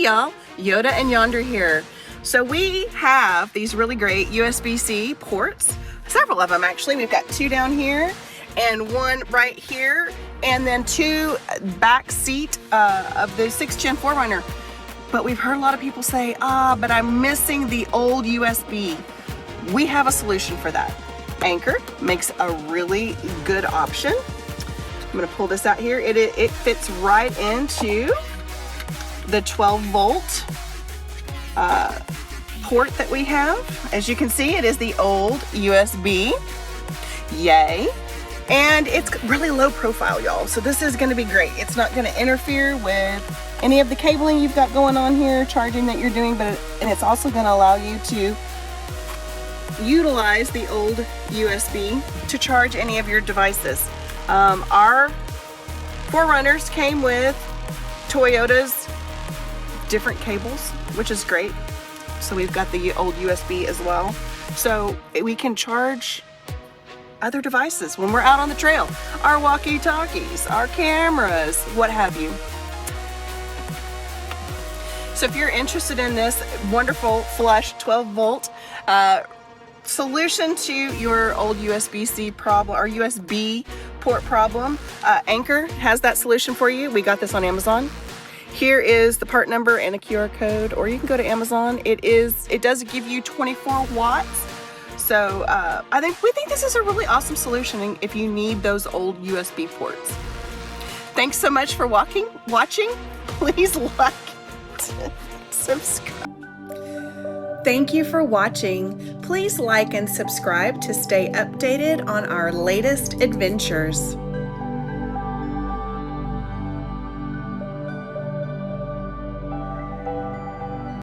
y'all, Yota and Yonder here. So we have these really great USB-C ports, several of them actually. We've got 2 down here and 1 right here, and then 2 back seat of the 6th Gen 4Runner. But we've heard a lot of people say, but I'm missing the old USB. We have a solution for that. Anchor makes a really good option. I'm gonna pull this out here. It fits right into the 12 volt port that we have. As you can see, it is the old USB. Yay. And it's really low profile, y'all. So this is gonna be great. It's not gonna interfere with any of the cabling you've got going on here, charging that you're doing, and it's also gonna allow you to utilize the old USB to charge any of your devices. Our 4Runners came with Toyota's different cables, which is great. So we've got the old USB as well. So we can charge other devices when we're out on the trail. Our walkie-talkies, our cameras, what have you. So if you're interested in this wonderful flush 12 volt solution to your old USB-C problem or USB port problem, Anchor has that solution for you. We got this on Amazon. Here is the part number and a QR code, or you can go to Amazon. It does give you 24 watts. So we think this is a really awesome solution if you need those old USB ports. Thanks so much for watching. Please like and subscribe. Thank you for watching. Please like and subscribe to stay updated on our latest adventures.